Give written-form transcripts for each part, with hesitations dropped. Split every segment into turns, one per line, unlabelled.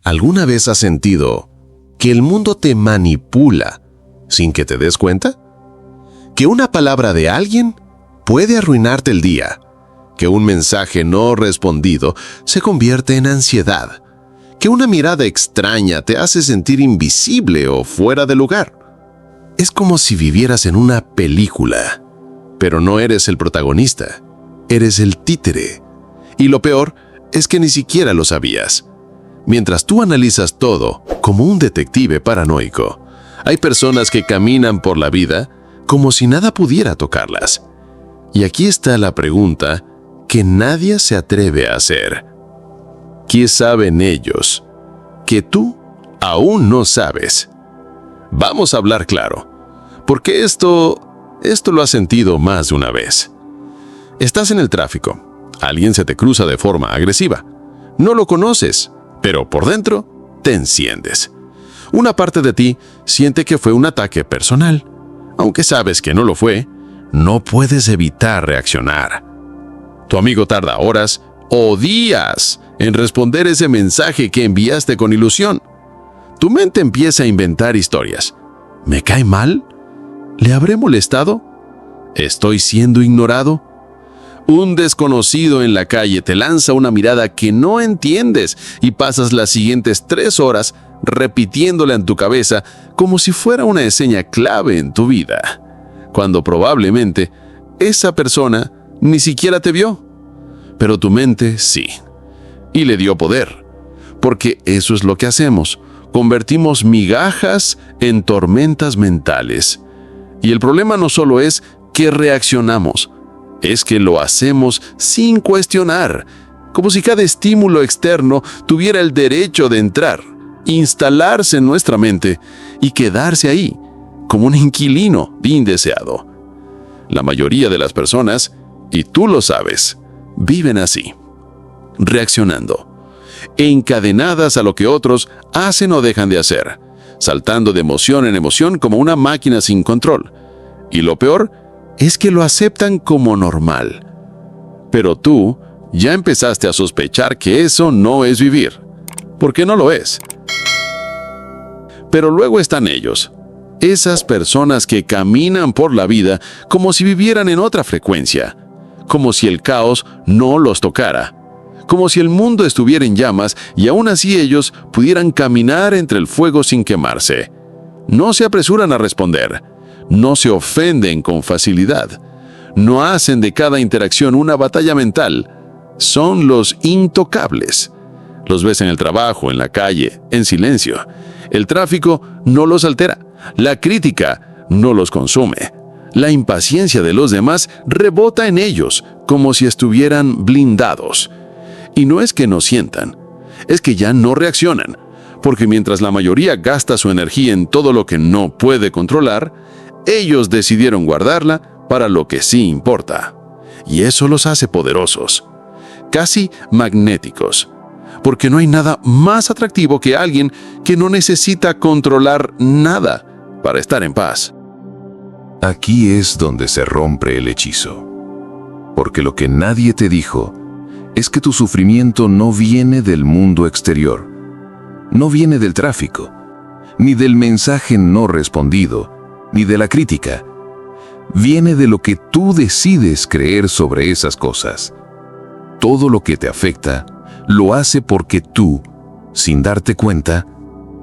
¿Alguna vez has sentido que el mundo te manipula sin que te des cuenta? Que una palabra de alguien puede arruinarte el día, que un mensaje no respondido se convierte en ansiedad, que una mirada extraña te hace sentir invisible o fuera de lugar. Es como si vivieras en una película, pero no eres el protagonista, eres el títere. Y lo peor es que ni siquiera lo sabías. Mientras tú analizas todo como un detective paranoico, hay personas que caminan por la vida como si nada pudiera tocarlas. Y aquí está la pregunta que nadie se atreve a hacer. ¿Qué saben ellos que tú aún no sabes? Vamos a hablar claro, porque esto lo has sentido más de una vez. Estás en el tráfico, alguien se te cruza de forma agresiva. No lo conoces, pero por dentro te enciendes. Una parte de ti siente que fue un ataque personal. Aunque sabes que no lo fue, no puedes evitar reaccionar. Tu amigo tarda horas o días en responder ese mensaje que enviaste con ilusión. Tu mente empieza a inventar historias. ¿Me cae mal? ¿Le habré molestado? ¿Estoy siendo ignorado? Un desconocido en la calle te lanza una mirada que no entiendes y pasas las siguientes 3 horas repitiéndola en tu cabeza como si fuera una escena clave en tu vida, cuando probablemente esa persona ni siquiera te vio. Pero tu mente sí, y le dio poder, porque eso es lo que hacemos, convertimos migajas en tormentas mentales. Y el problema no solo es que reaccionamos, es que lo hacemos sin cuestionar, como si cada estímulo externo tuviera el derecho de entrar, instalarse en nuestra mente y quedarse ahí, como un inquilino indeseado. La mayoría de las personas, y tú lo sabes, viven así, reaccionando, encadenadas a lo que otros hacen o dejan de hacer, saltando de emoción en emoción como una máquina sin control. Y lo peor es que lo aceptan como normal. Pero tú ya empezaste a sospechar que eso no es vivir, porque no lo es. Pero luego están ellos, esas personas que caminan por la vida como si vivieran en otra frecuencia, como si el caos no los tocara, como si el mundo estuviera en llamas y aún así ellos pudieran caminar entre el fuego sin quemarse. No se apresuran a responder, no se ofenden con facilidad, no hacen de cada interacción una batalla mental. Son los intocables. Los ves en el trabajo, en la calle, en silencio. El tráfico no los altera. La crítica no los consume. La impaciencia de los demás rebota en ellos como si estuvieran blindados. Y no es que no sientan, es que ya no reaccionan, porque mientras la mayoría gasta su energía en todo lo que no puede controlar, ellos decidieron guardarla para lo que sí importa. Y eso los hace poderosos, casi magnéticos, porque no hay nada más atractivo que alguien que no necesita controlar nada para estar en paz.
Aquí es donde se rompe el hechizo, porque lo que nadie te dijo es que tu sufrimiento no viene del mundo exterior, no viene del tráfico, ni del mensaje no respondido, ni de la crítica. Viene de lo que tú decides creer sobre esas cosas. Todo lo que te afecta lo hace porque tú, sin darte cuenta,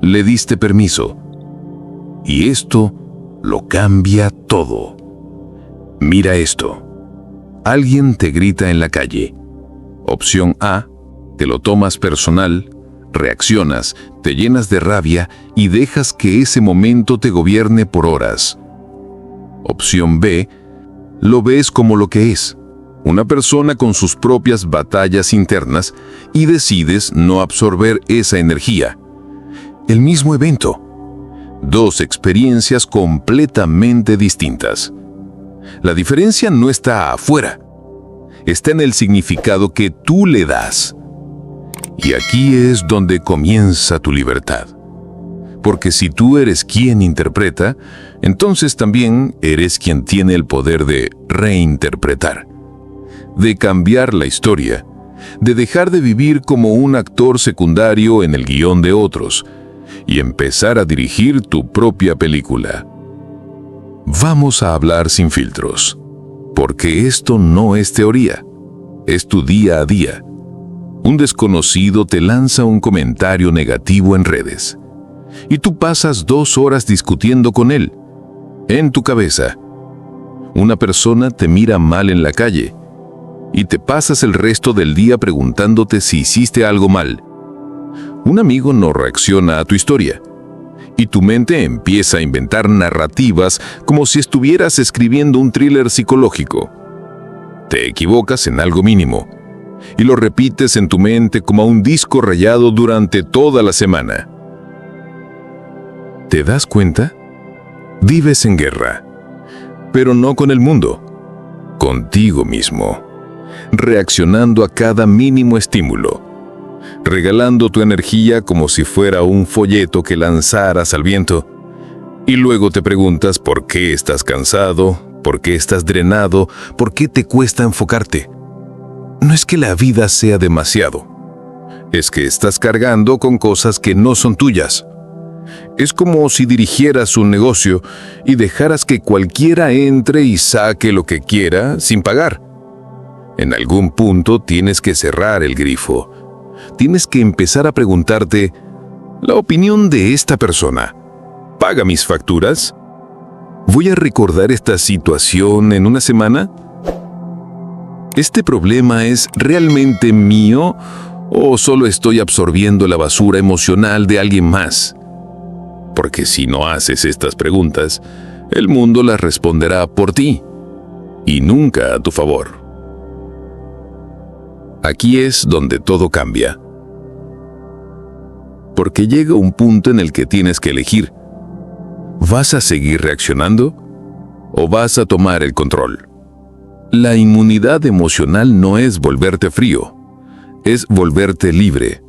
le diste permiso. Y esto lo cambia todo. Mira esto. Alguien te grita en la calle. Opción A, te lo tomas personal, reaccionas, te llenas de rabia y dejas que ese momento te gobierne por horas. Opción B, lo ves como lo que es, una persona con sus propias batallas internas y decides no absorber esa energía. El mismo evento. 2 experiencias completamente distintas. La diferencia no está afuera, está en el significado que tú le das. Y aquí es donde comienza tu libertad. Porque si tú eres quien interpreta, entonces también eres quien tiene el poder de reinterpretar, de cambiar la historia de dejar de vivir como un actor secundario en el guión de otros y empezar a dirigir tu propia película. Vamos a hablar sin filtros, porque esto no es teoría, es tu día a día. Un desconocido te lanza un comentario negativo en redes y tú pasas 2 horas discutiendo con él. En tu cabeza, una persona te mira mal en la calle y te pasas el resto del día preguntándote si hiciste algo mal. Un amigo no reacciona a tu historia y tu mente empieza a inventar narrativas como si estuvieras escribiendo un thriller psicológico. Te equivocas en algo mínimo y lo repites en tu mente como un disco rayado durante toda la semana. ¿Te das cuenta? Vives en guerra, pero no con el mundo, contigo mismo, reaccionando a cada mínimo estímulo, regalando tu energía como si fuera un folleto que lanzaras al viento, y luego te preguntas por qué estás cansado, por qué estás drenado, por qué te cuesta enfocarte. No es que la vida sea demasiado, es que estás cargando con cosas que no son tuyas. Es como si dirigieras un negocio y dejaras que cualquiera entre y saque lo que quiera sin pagar. En algún punto tienes que cerrar el grifo. Tienes que empezar a preguntarte, ¿la opinión de esta persona paga mis facturas? ¿Voy a recordar esta situación en una semana? ¿Este problema es realmente mío o solo estoy absorbiendo la basura emocional de alguien más? Porque si no haces estas preguntas, el mundo las responderá por ti y nunca a tu favor. Aquí es donde todo cambia. Porque llega un punto en el que tienes que elegir. ¿Vas a seguir reaccionando o vas a tomar el control? La inmunidad emocional no es volverte frío, es volverte libre,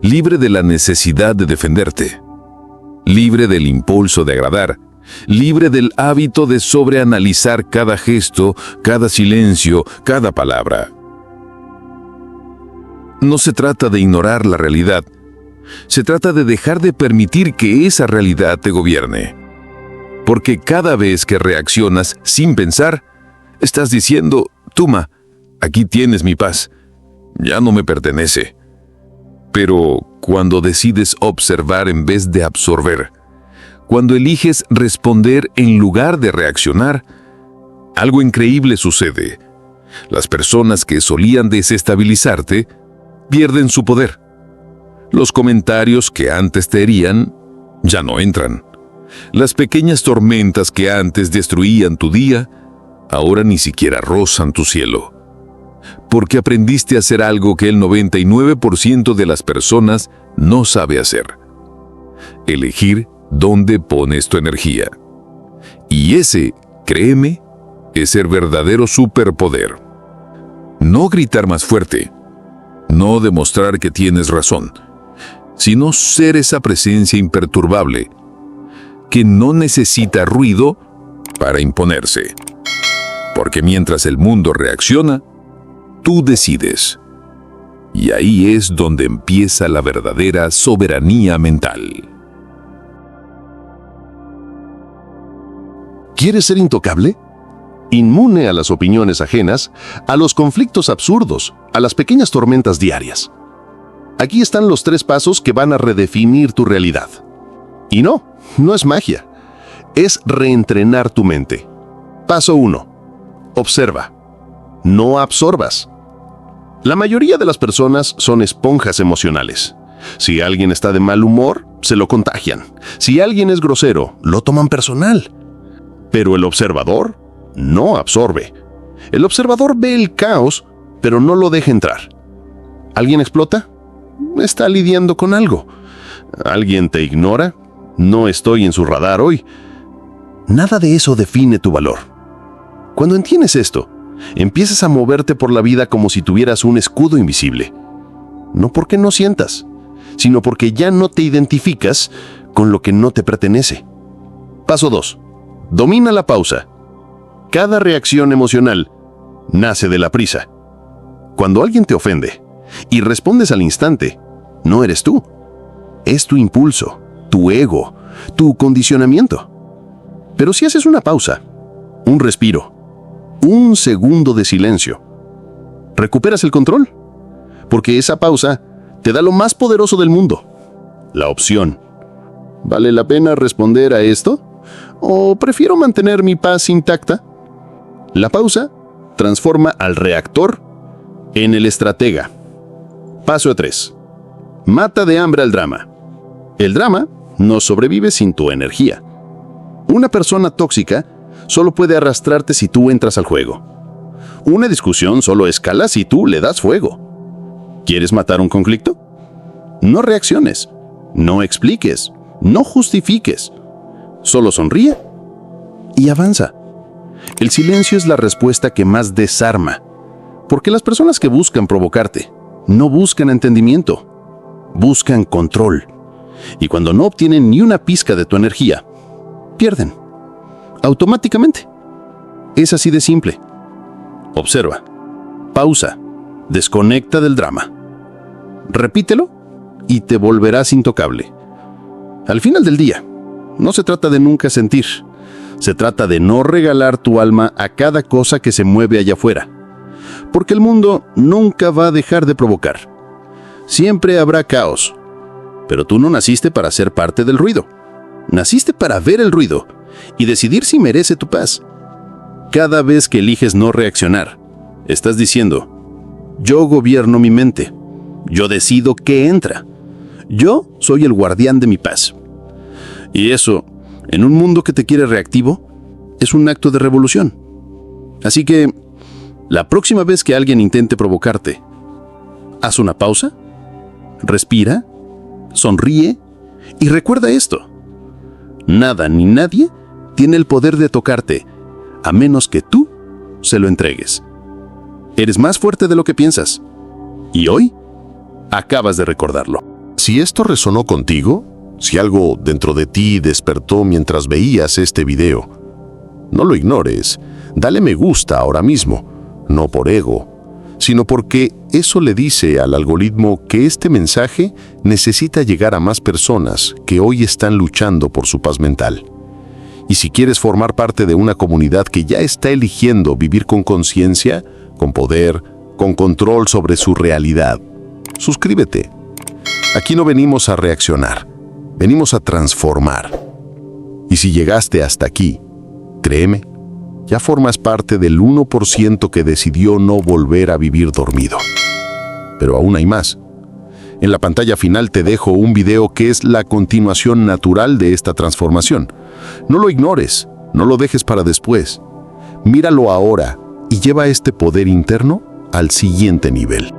libre de la necesidad de defenderte, libre del impulso de agradar, libre del hábito de sobreanalizar cada gesto, cada silencio, cada palabra. No se trata de ignorar la realidad, se trata de dejar de permitir que esa realidad te gobierne. Porque cada vez que reaccionas sin pensar, estás diciendo, Tuma, aquí tienes mi paz, ya no me pertenece. Pero cuando decides observar en vez de absorber, cuando eliges responder en lugar de reaccionar, algo increíble sucede. Las personas que solían desestabilizarte pierden su poder. Los comentarios que antes te herían ya no entran. Las pequeñas tormentas que antes destruían tu día, ahora ni siquiera rozan tu cielo. Porque aprendiste a hacer algo que el 99% de las personas no sabe hacer. Elegir dónde pones tu energía. Y ese, créeme, es el verdadero superpoder. No gritar más fuerte, no demostrar que tienes razón, sino ser esa presencia imperturbable que no necesita ruido para imponerse. Porque mientras el mundo reacciona, tú decides. Y ahí es donde empieza la verdadera soberanía mental.
¿Quieres ser intocable? Inmune a las opiniones ajenas, a los conflictos absurdos, a las pequeñas tormentas diarias. Aquí están los 3 pasos que van a redefinir tu realidad. Y no es magia. Es reentrenar tu mente. Paso 1. Observa. No absorbas. La mayoría de las personas son esponjas emocionales. Si alguien está de mal humor, se lo contagian. Si alguien es grosero, lo toman personal. Pero el observador no absorbe. El observador ve el caos, pero no lo deja entrar. ¿Alguien explota? Está lidiando con algo. ¿Alguien te ignora? No estoy en su radar hoy. Nada de eso define tu valor. Cuando entiendes esto, empiezas a moverte por la vida como si tuvieras un escudo invisible. No porque no sientas, sino porque ya no te identificas con lo que no te pertenece. Paso 2. Domina la pausa. Cada reacción emocional nace de la prisa. Cuando alguien te ofende, y respondes al instante. No eres tú. Es tu impulso, tu ego, tu condicionamiento. Pero si haces una pausa, un respiro, un segundo de silencio, recuperas el control, porque esa pausa te da lo más poderoso del mundo, la opción. ¿Vale la pena responder a esto? ¿O prefiero mantener mi paz intacta? La pausa transforma al reactor en el estratega. Paso 3. Mata de hambre al drama. El drama no sobrevive sin tu energía. Una persona tóxica solo puede arrastrarte si tú entras al juego. Una discusión solo escala si tú le das fuego. ¿Quieres matar un conflicto? No reacciones, no expliques, no justifiques. Solo sonríe y avanza. El silencio es la respuesta que más desarma, porque las personas que buscan provocarte no buscan entendimiento, buscan control. Y cuando no obtienen ni una pizca de tu energía, pierden. Automáticamente. Es así de simple. Observa, pausa, desconecta del drama. Repítelo y te volverás intocable. Al final del día, no se trata de nunca sentir. Se trata de no regalar tu alma a cada cosa que se mueve allá afuera. Porque el mundo nunca va a dejar de provocar. Siempre habrá caos. Pero tú no naciste para ser parte del ruido. Naciste para ver el ruido y decidir si merece tu paz. Cada vez que eliges no reaccionar, estás diciendo, yo gobierno mi mente. Yo decido qué entra. Yo soy el guardián de mi paz. Y eso, en un mundo que te quiere reactivo, es un acto de revolución. Así que, la próxima vez que alguien intente provocarte, haz una pausa, respira, sonríe y recuerda esto. Nada ni nadie tiene el poder de tocarte, a menos que tú se lo entregues. Eres más fuerte de lo que piensas. Y hoy, acabas de recordarlo.
Si esto resonó contigo, si algo dentro de ti despertó mientras veías este video, no lo ignores, dale me gusta ahora mismo, no por ego, sino porque eso le dice al algoritmo que este mensaje necesita llegar a más personas que hoy están luchando por su paz mental. Y si quieres formar parte de una comunidad que ya está eligiendo vivir con conciencia, con poder, con control sobre su realidad, suscríbete. Aquí no venimos a reaccionar, venimos a transformar. Y si llegaste hasta aquí, créeme, ya formas parte del 1% que decidió no volver a vivir dormido. Pero aún hay más. En la pantalla final te dejo un video que es la continuación natural de esta transformación. No lo ignores, no lo dejes para después. Míralo ahora y lleva este poder interno al siguiente nivel.